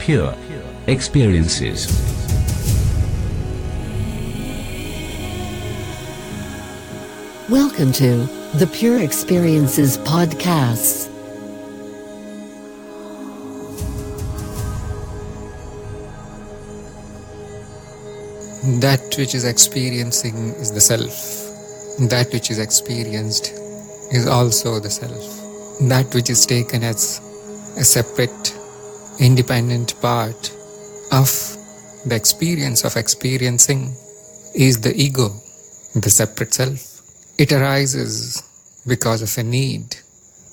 pure experiences. Welcome to the Pure Experiences Podcasts. That which is experiencing is the self. That which is experienced is also the self. That which is taken as a separate, independent part of the experience of experiencing is the ego, the separate self. It arises because of a need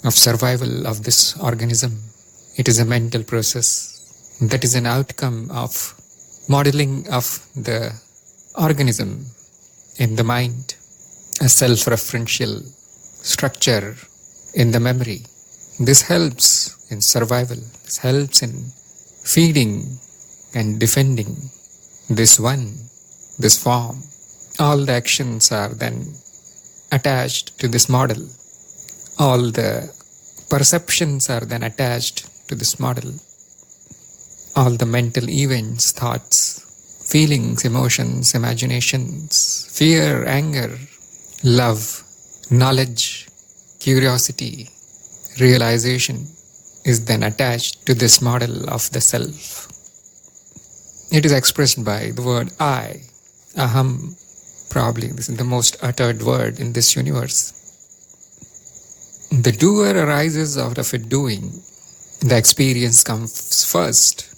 of survival of this organism. It is a mental process that is an outcome of modeling of the organism in the mind, a self-referential structure in the memory. This helps in survival. This helps in feeding and defending this one, this form. All the actions are then attached to this model. All the perceptions are then attached to this model. All the mental events, thoughts, feelings, emotions, imaginations, fear, anger, love, knowledge, curiosity, realization is then attached to this model of the self. It is expressed by the word I, aham. Probably this is the most uttered word in this universe. The doer arises out of a doing. The experience comes first,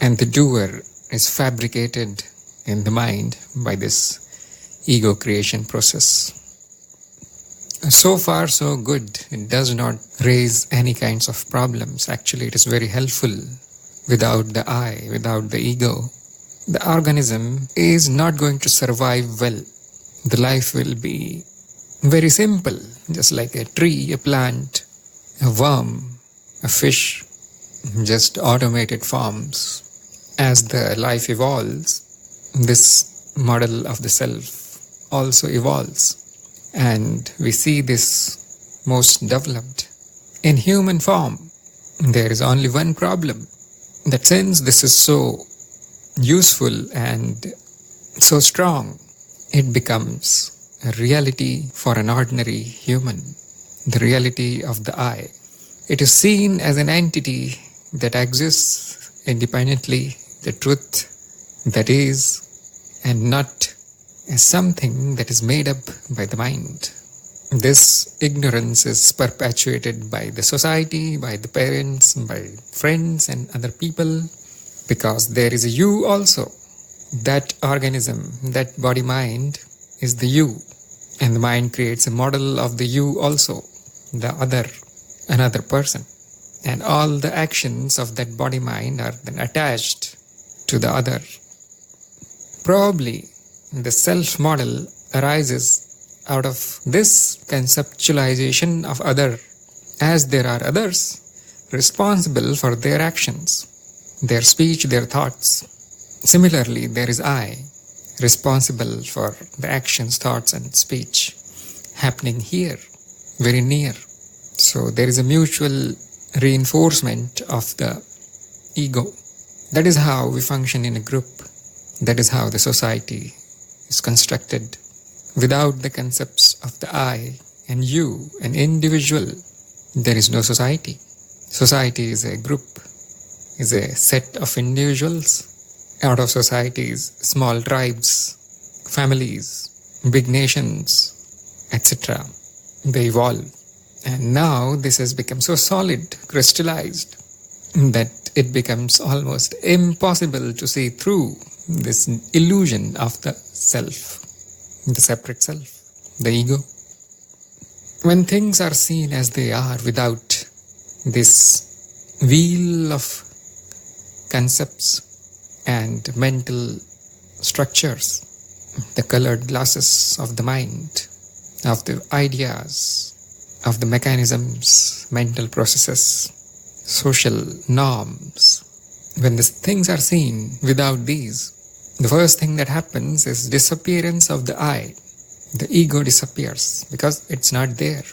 and the doer is fabricated in the mind by this ego creation process. So far so good. It does not raise any kinds of problems. Actually, it is very helpful. Without the I, without the ego, the organism is not going to survive well. The life will be very simple, just like a tree, a plant, a worm, a fish, just automated forms. As the life evolves, this model of the self also evolves. And we see this most developed in human form. There is only one problem, that since this is so useful and so strong, it becomes a reality for an ordinary human, the reality of the I. It is seen as an entity that exists independently, the truth that is, and not as something that is made up by the mind. This ignorance is perpetuated by the society, by the parents, by friends and other people, because there is a you also. That organism, that body-mind is the you, and the mind creates a model of the you also, the other, another person. And all the actions of that body-mind are then attached to the other. Probably the self-model arises out of this conceptualization of other, as there are others responsible for their actions, their speech, their thoughts. Similarly, there is I, responsible for the actions, thoughts and speech happening here, very near. So there is a mutual reinforcement of the ego. That is how we function in a group. That is how the society is constructed. Without the concepts of the I and you, an individual, there is no society. Society is a group, is a set of individuals. Out of societies, small tribes, families, big nations, etc. They evolve. And now this has become so solid, crystallized, that it becomes almost impossible to see through this illusion of the self, the separate self, the ego. When things are seen as they are without this wheel of concepts and mental structures, the colored glasses of the mind, of the ideas, of the mechanisms, mental processes, social norms. When these things are seen without these, the first thing that happens is disappearance of the I. The ego disappears because it's not there,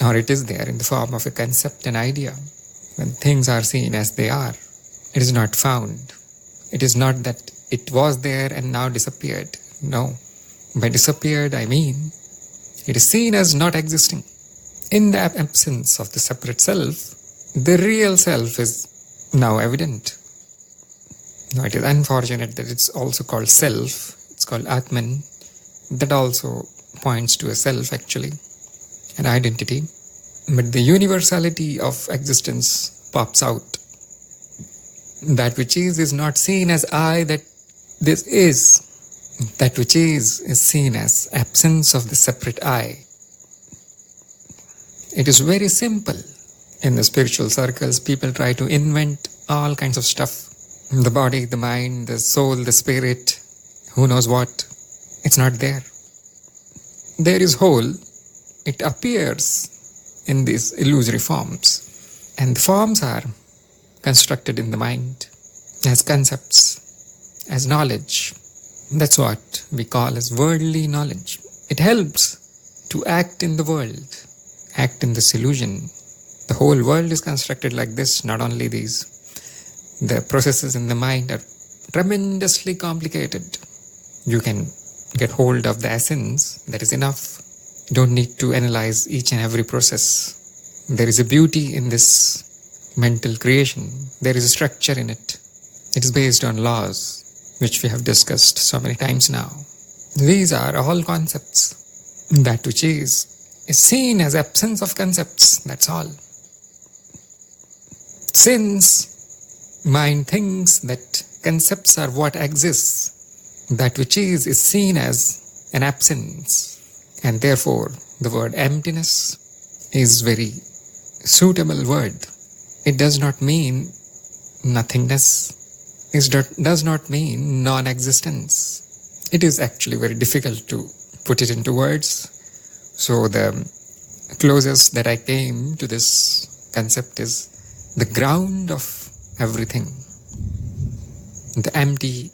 or it is there in the form of a concept, an idea. When things are seen as they are, It is not found. It is not that it was there and now disappeared. No. By disappeared, I mean it is seen as not existing. In the absence of the separate self, the real self is now evident. Now it is unfortunate that it's also called self. It's called Atman. That also points to a self actually, an identity. But the universality of existence pops out. That which is not seen as I, that this is. That which is seen as absence of the separate I. It is very simple. In the spiritual circles, people try to invent all kinds of stuff. The body, the mind, the soul, the spirit, who knows what. It's not there. There is whole. It appears in these illusory forms. And the forms are constructed in the mind as concepts, as knowledge. That's what we call as worldly knowledge. It helps to act in the world, act in this illusion. The whole world is constructed like this, not only these. The processes in the mind are tremendously complicated. You can get hold of the essence, that is enough. You don't need to analyze each and every process. There is a beauty in this mental creation. There is a structure in it. It is based on laws, which we have discussed so many times now. These are all concepts. That which is seen as absence of concepts, that's all. Since mind thinks that concepts are what exists, that which is seen as an absence, and therefore the word emptiness is very suitable word. It does not mean nothingness. It does not mean non-existence. It is actually very difficult to put it into words. So the closest that I came to this concept is the ground of everything. The empty,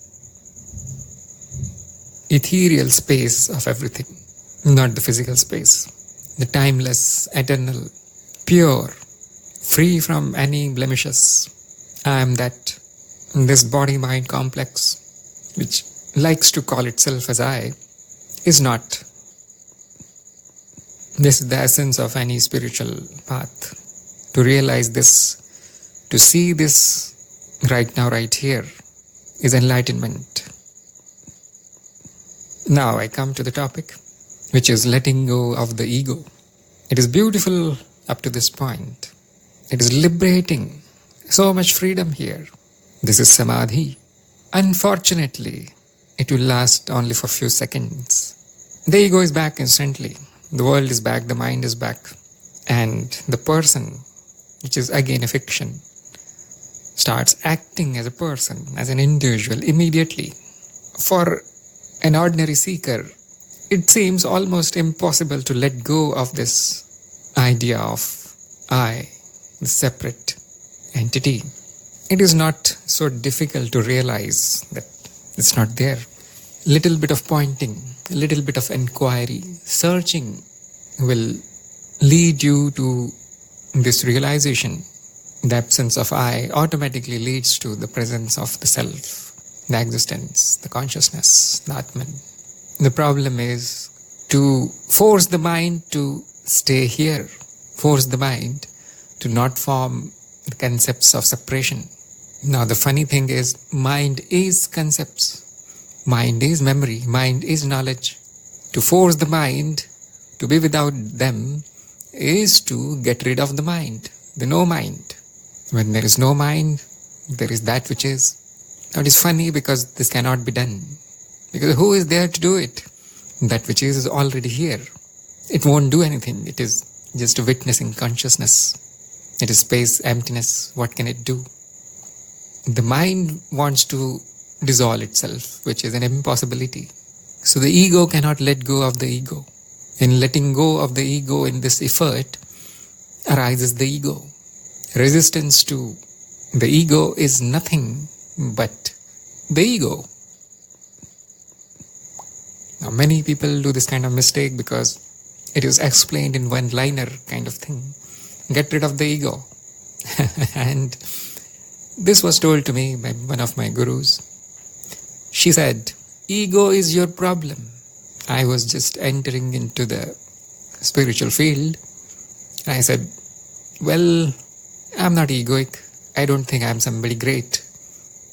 ethereal space of everything, not the physical space. The timeless, eternal, pure, free from any blemishes. I am that. This body-mind complex, which likes to call itself as I, is not. This is the essence of any spiritual path. To realize this, to see this right now, right here, is enlightenment. Now I come to the topic, which is letting go of the ego. It is beautiful up to this point. It is liberating. So much freedom here. This is samadhi. Unfortunately, it will last only for a few seconds. The ego is back instantly. The world is back, the mind is back. And the person, which is again a fiction, starts acting as a person, as an individual immediately. For an ordinary seeker, it seems almost impossible to let go of this idea of I, the separate entity. It is not so difficult to realize that it's not there. Little bit of pointing, a little bit of inquiry, searching will lead you to this realization. The absence of I automatically leads to the presence of the self, the existence, the consciousness, the Atman. The problem is to force the mind to stay here, force the mind to not form the concepts of separation. Now the funny thing is, mind is concepts, mind is memory, mind is knowledge. To force the mind to be without them is to get rid of the mind, the no mind. When there is no mind, there is that which is. Now it is funny because this cannot be done. Because who is there to do it? That which is already here. It won't do anything. It is just a witnessing consciousness. It is space, emptiness. What can it do? The mind wants to dissolve itself, which is an impossibility. So the ego cannot let go of the ego. In letting go of the ego in this effort arises the ego. Resistance to the ego is nothing but the ego. Now many people do this kind of mistake because it is explained in one-liner kind of thing. Get rid of the ego. And This was told to me by one of my gurus. She said, ego is your problem. I was just entering into the spiritual field. And I said, well, I'm not egoic. I don't think I'm somebody great.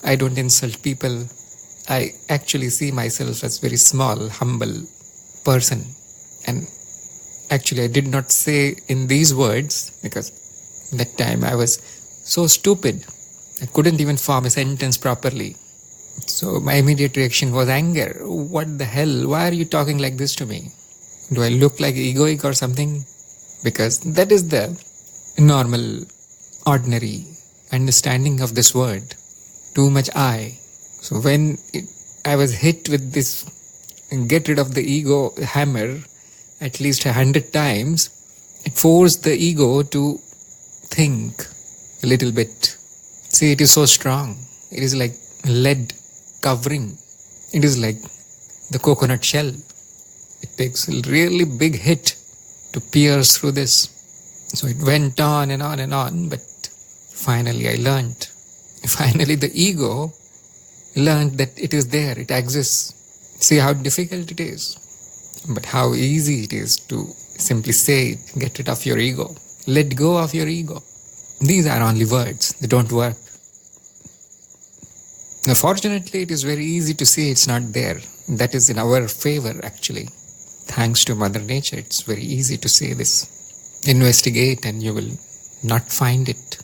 I don't insult people. I actually see myself as very small, humble person. And actually I did not say in these words because that time I was so stupid. I couldn't even form a sentence properly. So my immediate reaction was anger. What the hell? Why are you talking like this to me? Do I look like egoic or something? Because that is the normal, ordinary understanding of this word. Too much I. So when I was hit with this get rid of the ego hammer at least 100 times, it forced the ego to think a little bit. See, it is so strong. It is like lead covering. It is like the coconut shell. It takes a really big hit to pierce through this. So it went on and on and on, but finally I learned. Finally the ego learned that it is there, it exists. See how difficult it is, but how easy it is to simply say, get rid of your ego. Let go of your ego. These are only words, they don't work. Now, fortunately, it is very easy to say it's not there. That is in our favor, actually. Thanks to Mother Nature, it's very easy to say this. Investigate and you will not find it.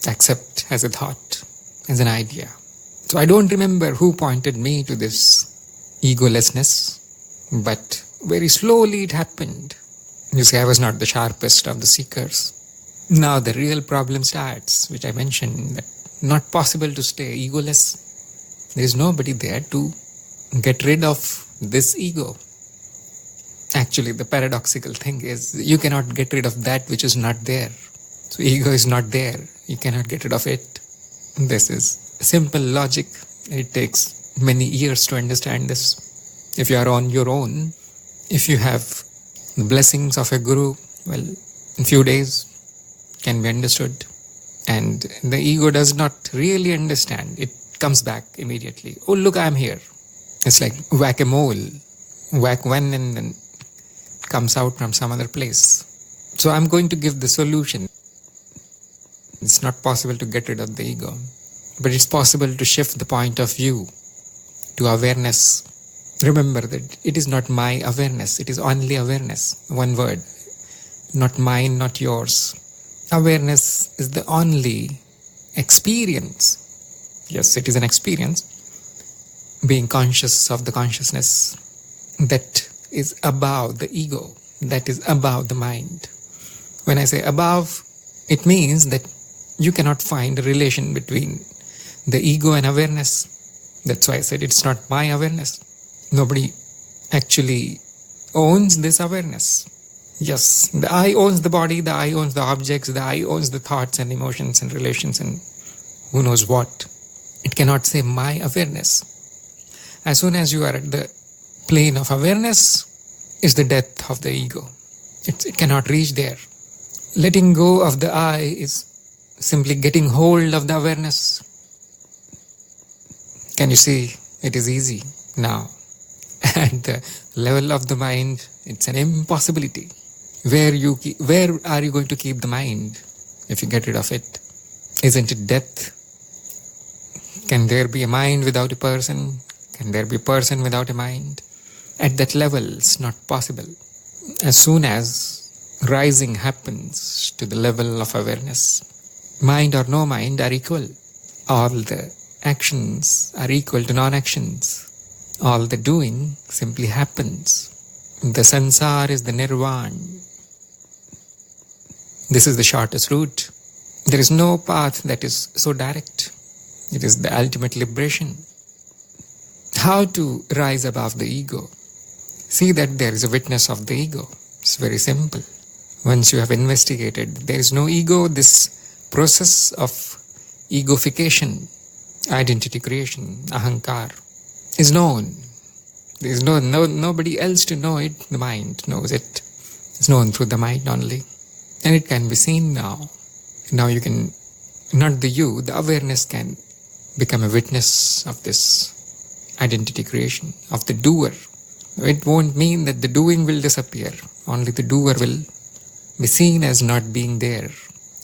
Accept as a thought, as an idea. So I don't remember who pointed me to this egolessness, but very slowly it happened. You see, I was not the sharpest of the seekers. Now the real problem starts, which I mentioned, that not possible to stay egoless. There is nobody there to get rid of this ego. Actually, the paradoxical thing is you cannot get rid of that which is not there. So ego is not there. You cannot get rid of it. This is simple logic. It takes many years to understand this. If you are on your own, if you have the blessings of a guru, well, in few days can be understood. And the ego does not really understand. It comes back immediately. Oh, look, I'm here. It's like whack-a-mole. Whack one and then comes out from some other place. So I'm going to give the solution. It's not possible to get rid of the ego, but it's possible to shift the point of view to awareness. Remember that it is not my awareness, it is only awareness. One word. Not mine, not yours. Awareness is the only experience. Yes, it is an experience. Being conscious of the consciousness that is above the ego, that is above the mind. When I say above, it means that you cannot find a relation between the ego and awareness. That's why I said it's not my awareness. Nobody actually owns this awareness. Yes, the I owns the body, the I owns the objects, the I owns the thoughts and emotions and relations and who knows what. It cannot say my awareness. As soon as you are at the plane of awareness is the death of the ego. It cannot reach there. Letting go of the I is simply getting hold of the awareness. Can you see? It is easy now. At the level of the mind, it's an impossibility. Where are you going to keep the mind if you get rid of it? Isn't it death? Can there be a mind without a person? Can there be a person without a mind? At that level, it's not possible. As soon as rising happens to the level of awareness, mind or no mind are equal. All the actions are equal to non-actions. All the doing simply happens. The sansar is the nirvana. This is the shortest route. There is no path that is so direct. It is the ultimate liberation. How to rise above the ego? See that there is a witness of the ego. It's very simple. Once you have investigated, there is no ego, this process of egoification, identity creation, ahankar, is known. There is nobody else to know it. The mind knows it. It's known through the mind only. And it can be seen now. Now you can not the you, the awareness can become a witness of this identity creation, of the doer. It won't mean that the doing will disappear. Only the doer will be seen as not being there.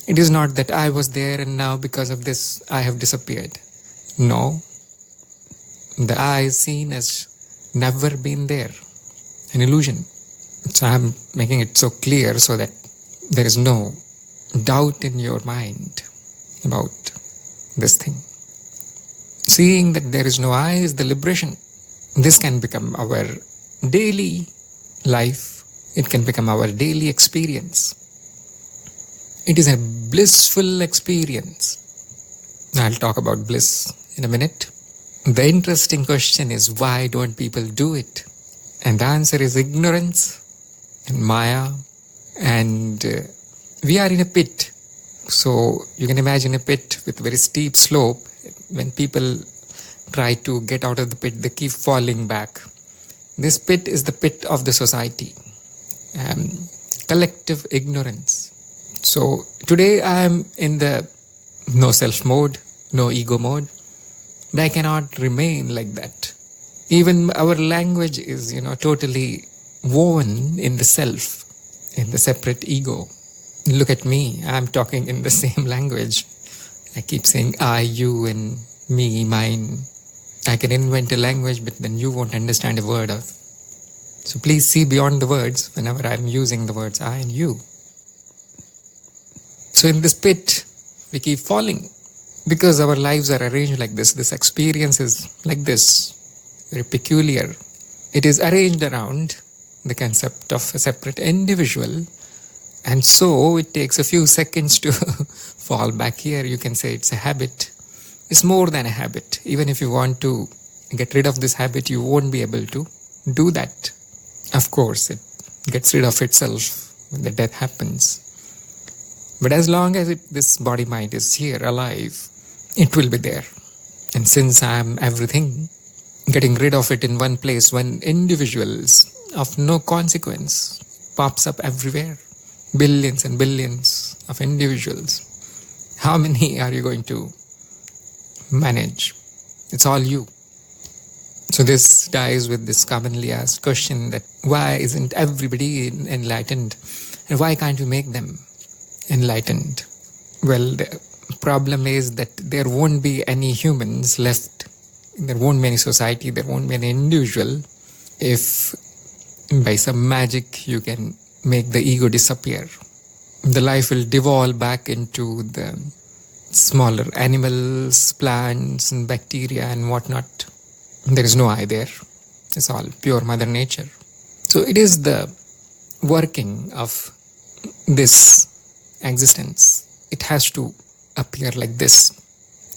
It is not that I was there and now because of this I have disappeared. No. The I is seen as never been there. An illusion. So I am making it so clear so that there is no doubt in your mind about this thing. Seeing that there is no I is the liberation. This can become our daily life. It can become our daily experience. It is a blissful experience. I'll talk about bliss in a minute. The interesting question is, why don't people do it? And the answer is ignorance and Maya. And we are in a pit. So you can imagine a pit with very steep slope. When people try to get out of the pit, they keep falling back. This pit is the pit of the society. Collective ignorance. So today I am in the no self mode, no ego mode, but I cannot remain like that. Even our language is, totally woven in the self, in the separate ego. Look at me, I'm talking in the same language. I keep saying I, you, and me, mine. I can invent a language, but then you won't understand a word of. So please see beyond the words whenever I'm using the words I and you. So in this pit, we keep falling because our lives are arranged like this. This experience is like this, very peculiar. It is arranged around the concept of a separate individual, and so it takes a few seconds to fall back here. You can say it's a habit. It's more than a habit. Even if you want to get rid of this habit, you won't be able to do that. Of course, it gets rid of itself when the death happens. But as long as this body-mind is here, alive, it will be there. And since I am everything, getting rid of it in one place, when individuals of no consequence pops up everywhere, billions and billions of individuals, how many are you going to manage? It's all you. So this ties with this commonly asked question that why isn't everybody enlightened, and why can't we make them enlightened? Well, the problem is that there won't be any humans left. There won't be any society, there won't be any individual if by some magic you can make the ego disappear. The life will devolve back into the smaller animals, plants and bacteria and whatnot. There is no I there. It's all pure Mother Nature. So it is the working of this existence. It has to appear like this.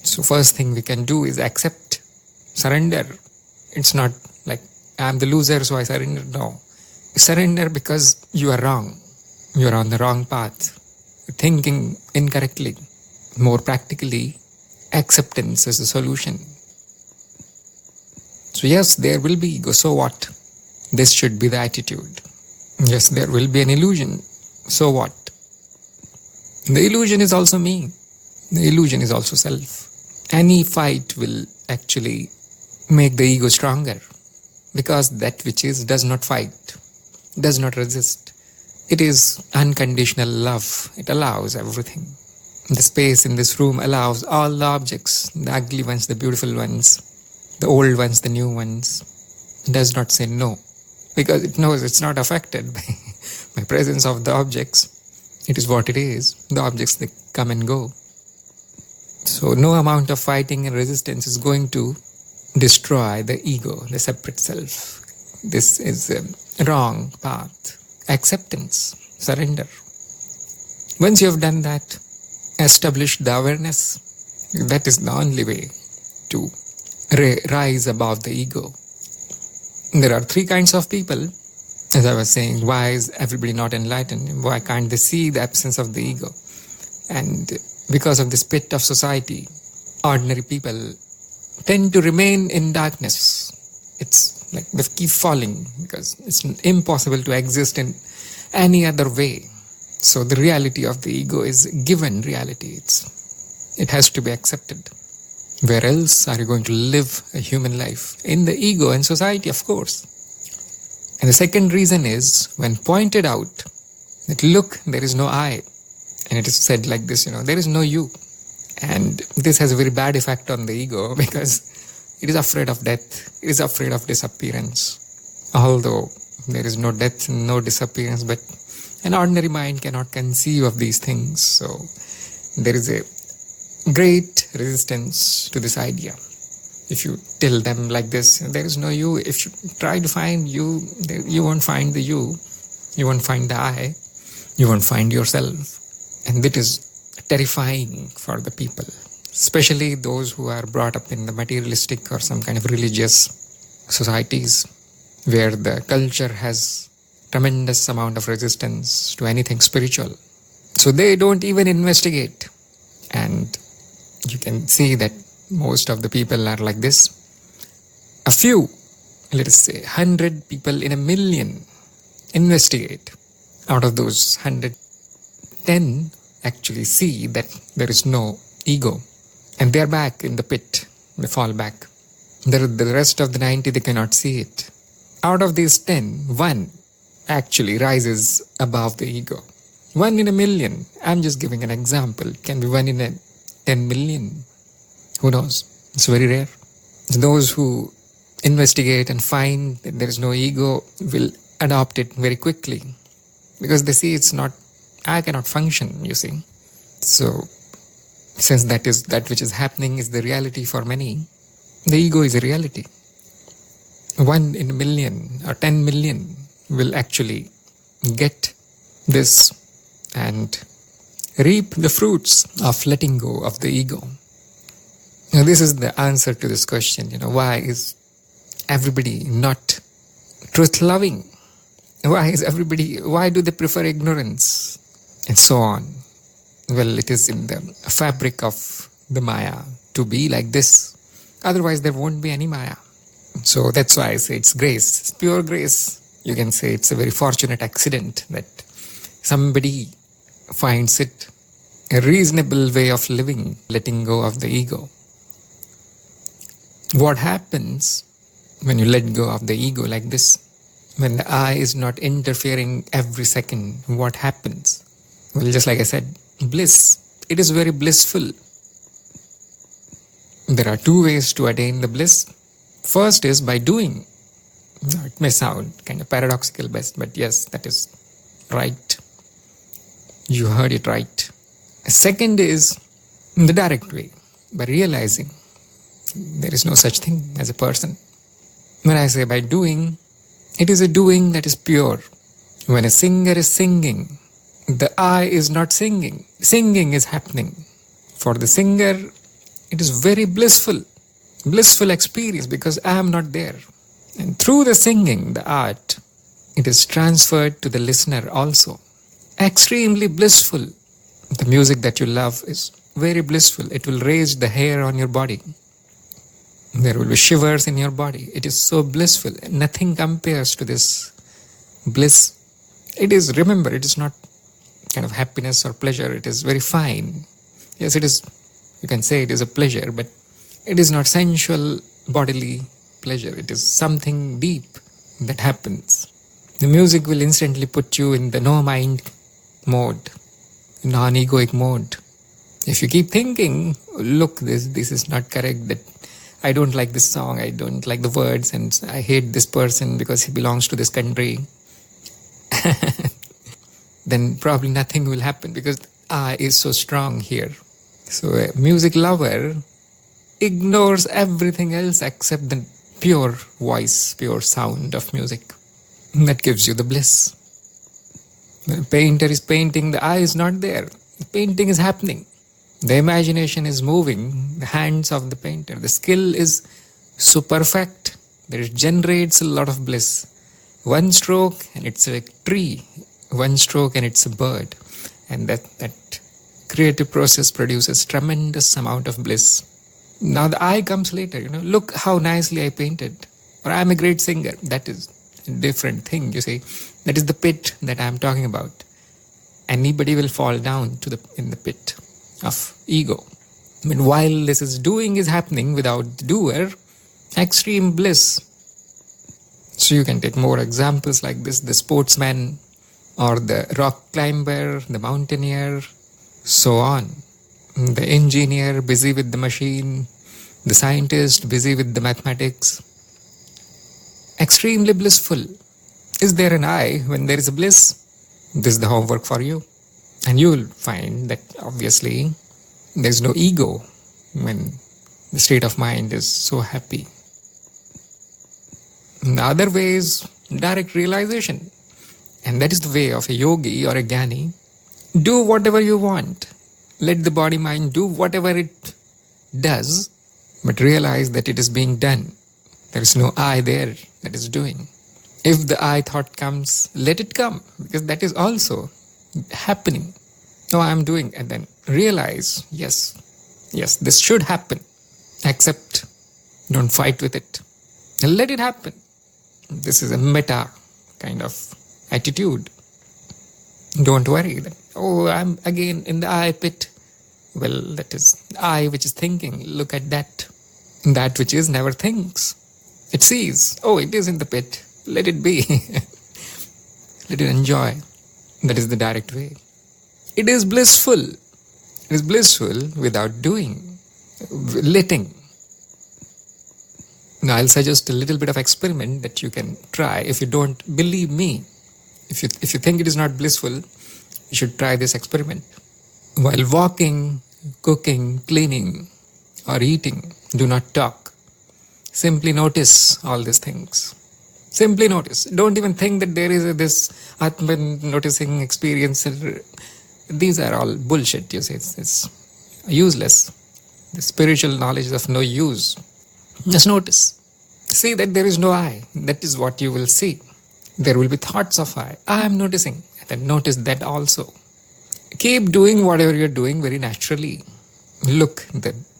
So first thing we can do is accept, surrender. It's not like I'm the loser so I surrender. No. Surrender because you are wrong. You are on the wrong path. You're thinking incorrectly. More practically, acceptance is the solution. So yes, there will be ego. So what? This should be the attitude. Yes, there will be an illusion. So what? The illusion is also me. The illusion is also self. Any fight will actually make the ego stronger, because that which is does not fight, does not resist. It is unconditional love. It allows everything. The space in this room allows all the objects, the ugly ones, the beautiful ones, the old ones, the new ones. It does not say no, because it knows it's not affected by presence of the objects. It is what it is. The objects, they come and go. So no amount of fighting and resistance is going to destroy the ego, the separate self. This is a wrong path. Acceptance, surrender. Once you have done that, establish the awareness, that is the only way to rise above the ego. There are three kinds of people. As I was saying, why is everybody not enlightened? Why can't they see the absence of the ego? And because of this pit of society, ordinary people tend to remain in darkness. It's like they keep falling because it's impossible to exist in any other way. So the reality of the ego is given reality. It has to be accepted. Where else are you going to live a human life? In the ego and society, of course. And the second reason is, when pointed out that, look, there is no I. And it is said like this, there is no you. And this has a very bad effect on the ego because it is afraid of death. It is afraid of disappearance. Although there is no death, no disappearance, but an ordinary mind cannot conceive of these things. So there is a great resistance to this idea. If you tell them like this, there is no you. If you try to find you, you won't find the you. You won't find the I. You won't find yourself. And that is terrifying for the people, especially those who are brought up in the materialistic or some kind of religious societies where the culture has tremendous amount of resistance to anything spiritual. So they don't even investigate. And you can see that most of the people are like this. A few, let us say 100 people in a million investigate. Out of those 100, 10 actually see that there is no ego. And they are back in the pit. They fall back. The rest of the 90, they cannot see it. Out of these 10, 1 actually rises above the ego. 1 in a million. I'm just giving an example. It can be 1 in a 10 million. Who knows? It's very rare. Those who investigate and find that there is no ego will adopt it very quickly. Because they see I cannot function, you see. So, since that which is happening is the reality for many, the ego is a reality. 1 in a million or 10 million will actually get this and reap the fruits of letting go of the ego. Now, this is the answer to this question, why is everybody not truth-loving? Why do they prefer ignorance? And so on. Well, it is in the fabric of the Maya to be like this. Otherwise, there won't be any Maya. So that's why I say it's grace. It's pure grace. You can say it's a very fortunate accident that somebody finds it a reasonable way of living, letting go of the ego. What happens when you let go of the ego like this? When the I is not interfering every second, what happens? Well, just like I said, bliss. It is very blissful. There are 2 ways to attain the bliss. First is by doing. It may sound kind of paradoxical, but yes, that is right. You heard it right. Second is the direct way, by realizing there is no such thing as a person. When I say by doing, it is a doing that is pure. When a singer is singing, the I is not singing. Singing is happening. For the singer, it is very blissful experience because I am not there. And through the singing, the art, it is transferred to the listener also. Extremely blissful. The music that you love is very blissful. It will raise the hair on your body. There will be shivers in your body. It is so blissful. Nothing compares to this bliss. It is not kind of happiness or pleasure. It is very fine. Yes, it is, you can say it is a pleasure, but it is not sensual bodily pleasure. It is something deep that happens. The music will instantly put you in the no-mind mode, non-egoic mode. If you keep thinking, look, this is not correct, that I don't like this song, I don't like the words, and I hate this person because he belongs to this country, then probably nothing will happen because I is so strong here. So a music lover ignores everything else except the pure voice, pure sound of music. That gives you the bliss. When a painter is painting, the eye is not there. The painting is happening. The imagination is moving, the hands of the painter. The skill is so perfect that it generates a lot of bliss. One stroke and it's a tree. One stroke and it's a bird. And that creative process produces tremendous amount of bliss. Now the eye comes later, look how nicely I painted. Or I'm a great singer. That is a different thing, you see. That is the pit that I'm talking about. Anybody will fall down in the pit of ego. I mean, while this doing is happening without the doer, extreme bliss. So you can take more examples like this, the sportsman or the rock climber, the mountaineer, so on. The engineer busy with the machine, the scientist busy with the mathematics. Extremely blissful. Is there an I when there is a bliss? This is the homework for you. And you will find that obviously there is no ego when the state of mind is so happy. In other ways, direct realization. And that is the way of a yogi or a jnani. Do whatever you want. Let the body mind do whatever it does, but realize that it is being done. There is no I there that is doing. If the I thought comes, let it come, because that is also happening. No, I am doing, and then realize, yes, this should happen. Accept, don't fight with it. Let it happen. This is a meta kind of attitude. Don't worry that, oh, I'm again in the I pit. Well, that is I which is thinking. Look at that. That which is never thinks. It sees, oh, it is in the pit. Let it be. Let it enjoy. That is the direct way. It is blissful. It is blissful without doing, letting. Now, I'll suggest a little bit of experiment that you can try. If you don't believe me, if you think it is not blissful, you should try this experiment. While walking, cooking, cleaning, or eating, do not talk. Simply notice all these things. Simply notice. Don't even think that there is this Atman noticing experience. These are all bullshit, you see. It's useless. The spiritual knowledge is of no use. Just notice. See that there is no I. That is what you will see. There will be thoughts of I am noticing. And then notice that also. Keep doing whatever you're doing very naturally. Look,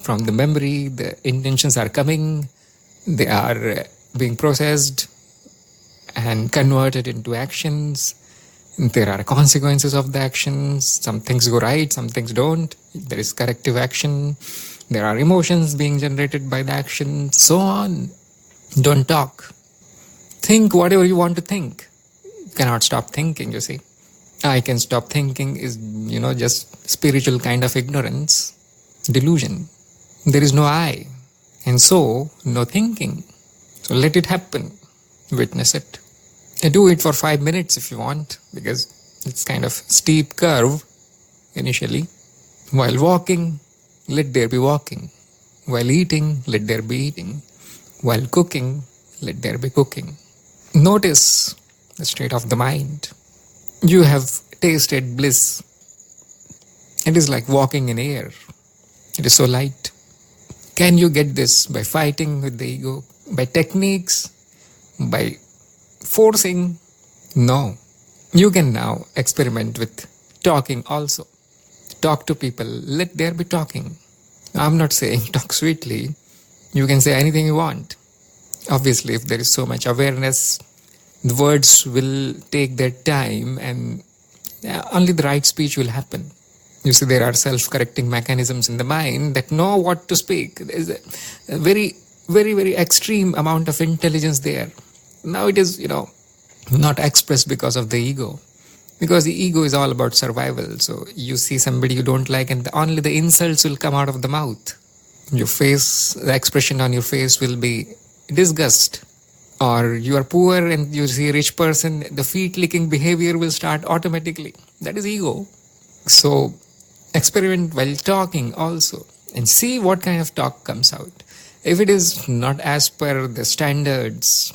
from the memory, the intentions are coming. They are being processed and converted into actions. There are consequences of the actions. Some things go right, some things don't. There is corrective action. There are emotions being generated by the action, so on. Don't talk. Think whatever you want to think. You cannot stop thinking, you see. I can stop thinking is, just spiritual kind of ignorance, delusion. There is no I. And so, no thinking. So let it happen. Witness it. Do it for 5 minutes if you want, because it's kind of steep curve initially. While walking, let there be walking. While eating, let there be eating. While cooking, let there be cooking. Notice the state of the mind. You have tasted bliss. It is like walking in air. It is so light. Can you get this by fighting with the ego? By techniques? By forcing? No. You can now experiment with talking also. Talk to people. Let there be talking. I'm not saying talk sweetly. You can say anything you want. Obviously, if there is so much awareness, the words will take their time and only the right speech will happen. You see, there are self-correcting mechanisms in the mind that know what to speak. There is a very, very, very extreme amount of intelligence there. Now it is, not expressed because of the ego. Because the ego is all about survival. So you see somebody you don't like and only the insults will come out of the mouth. Your face, the expression on your face will be disgust. Or you are poor and you see a rich person, the feet-licking behavior will start automatically. That is ego. So experiment while talking also and see what kind of talk comes out. If it is not as per the standards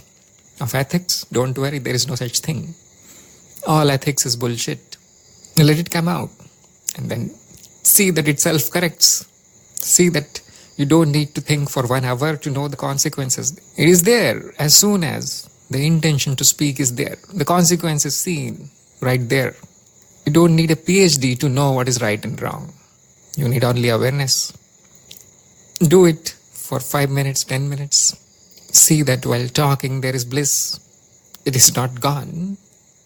of ethics, don't worry, there is no such thing. All ethics is bullshit. Let it come out and then see that it self-corrects. See that you don't need to think for 1 hour to know the consequences. It is there as soon as the intention to speak is there. The consequence is seen right there. You don't need a PhD to know what is right and wrong. You need only awareness. Do it for 5 minutes, 10 minutes. See that while talking there is bliss. It is not gone.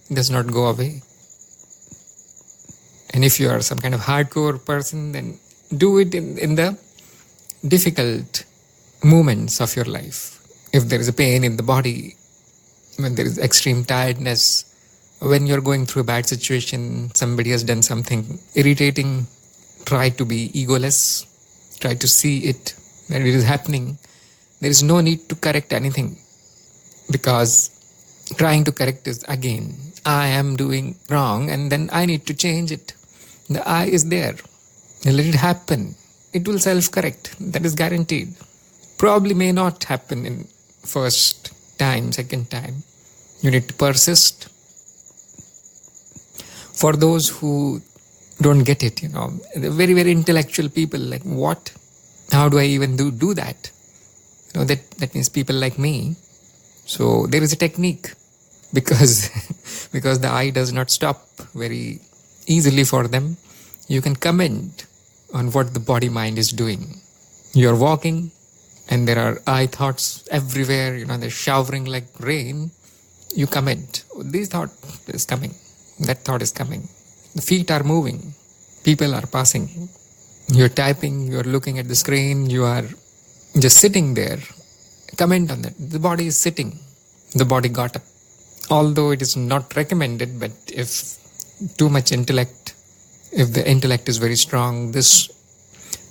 It does not go away. And if you are some kind of hardcore person, then do it in the difficult moments of your life. If there is a pain in the body, when there is extreme tiredness, when you're going through a bad situation, somebody has done something irritating, try to be egoless, try to see it, that it is happening. There is no need to correct anything, because trying to correct is again, I am doing wrong and then I need to change it. The I is there. Let it happen. It will self-correct. That is guaranteed. Probably may not happen in first time, second time. You need to persist. For those who don't get it, the very, very intellectual people, like, what? How do I even do that? That means people like me. So there is a technique, because the I does not stop very easily for them. You can comment on what the body mind is doing. You're walking and there are I thoughts everywhere, they're showering like rain. You comment, this thought is coming, that thought is coming. The feet are moving, people are passing. You're typing, you're looking at the screen, you are just sitting there. Comment on that. The body is sitting. The body got up. Although it is not recommended, but if too much intellect, if the intellect is very strong, this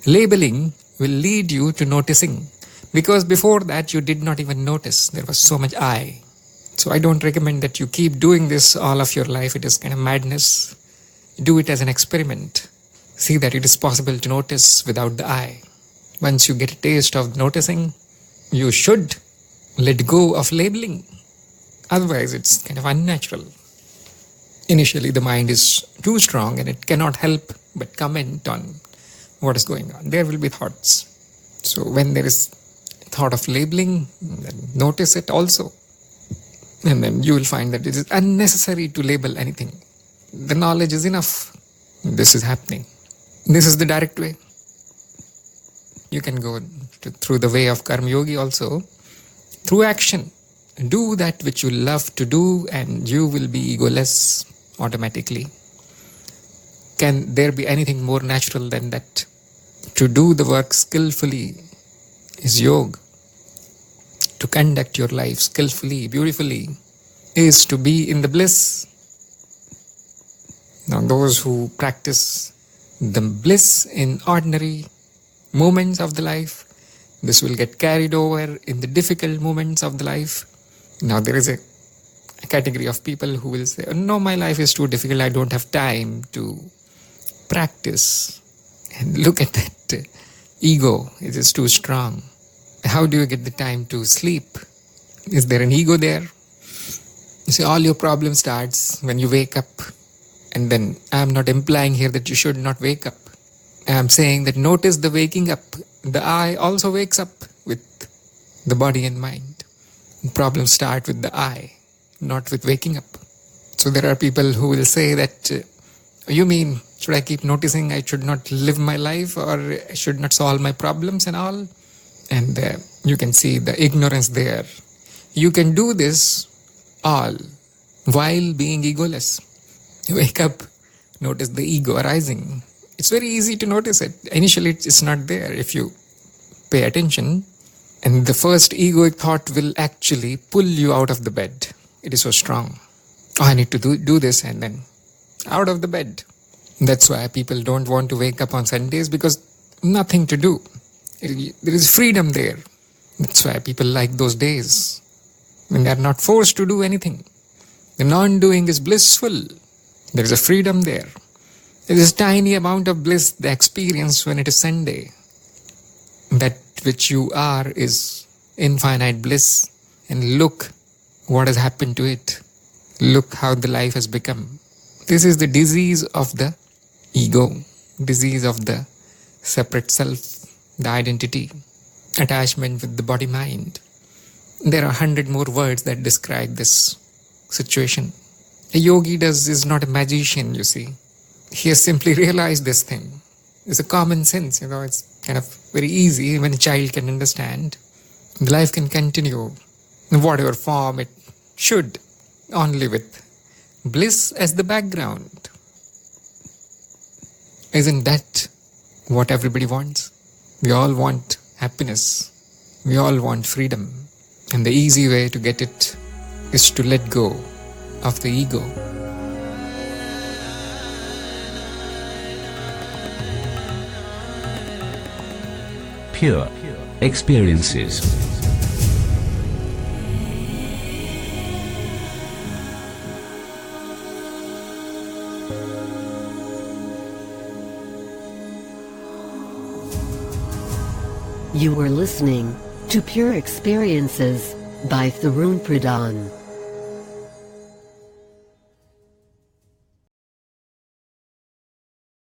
labeling will lead you to noticing. Because before that, you did not even notice. There was so much I. So I don't recommend that you keep doing this all of your life. It is kind of madness. Do it as an experiment. See that it is possible to notice without the I. Once you get a taste of noticing, you should let go of labeling. Otherwise, it's kind of unnatural. Initially, the mind is too strong and it cannot help but comment on what is going on. There will be thoughts. So when there is thought of labeling, then notice it also. And then you will find that it is unnecessary to label anything. The knowledge is enough. This is happening. This is the direct way. You can go through the way of Karma Yogi also. Through action. Do that which you love to do and you will be egoless automatically. Can there be anything more natural than that? To do the work skillfully is yoga. To conduct your life skillfully, beautifully, is to be in the bliss. Now those who practice the bliss in ordinary moments of the life, this will get carried over in the difficult moments of the life. Now there is a category of people who will say, no, my life is too difficult, I don't have time to practice. And look at that ego, it is too strong. How do you get the time to sleep? Is there an ego there? You see, all your problem starts when you wake up. And then I am not implying here that you should not wake up. I am saying that notice the waking up. The I also wakes up with the body and mind. Problems start with the I, not with waking up. So there are people who will say that, you mean, should I keep noticing I should not live my life or I should not solve my problems and all? And you can see the ignorance there. You can do this all while being egoless. You wake up, notice the ego arising. It's very easy to notice it. Initially, it's not there if you pay attention. And the first egoic thought will actually pull you out of the bed. It is so strong. Oh, I need to do this, and then out of the bed. That's why people don't want to wake up on Sundays, because nothing to do. There is freedom there. That's why people like those days when they are not forced to do anything. The non-doing is blissful. There is a freedom there. There is a tiny amount of bliss they experience when it is Sunday. That which you are is infinite bliss. And look what has happened to it. Look how the life has become. This is the disease of the ego. Disease of the separate self, the identity, attachment with the body-mind. There are 100 more words that describe this situation. A yogi is not a magician, you see. He has simply realized this thing. It's a common sense, it's kind of very easy when a child can understand. The life can continue in whatever form it should, only with bliss as the background. Isn't that what everybody wants? We all want happiness. We all want freedom. And the easy way to get it is to let go of the ego. Pure experiences. You were listening to Pure Experiences by Tharun Pradhan.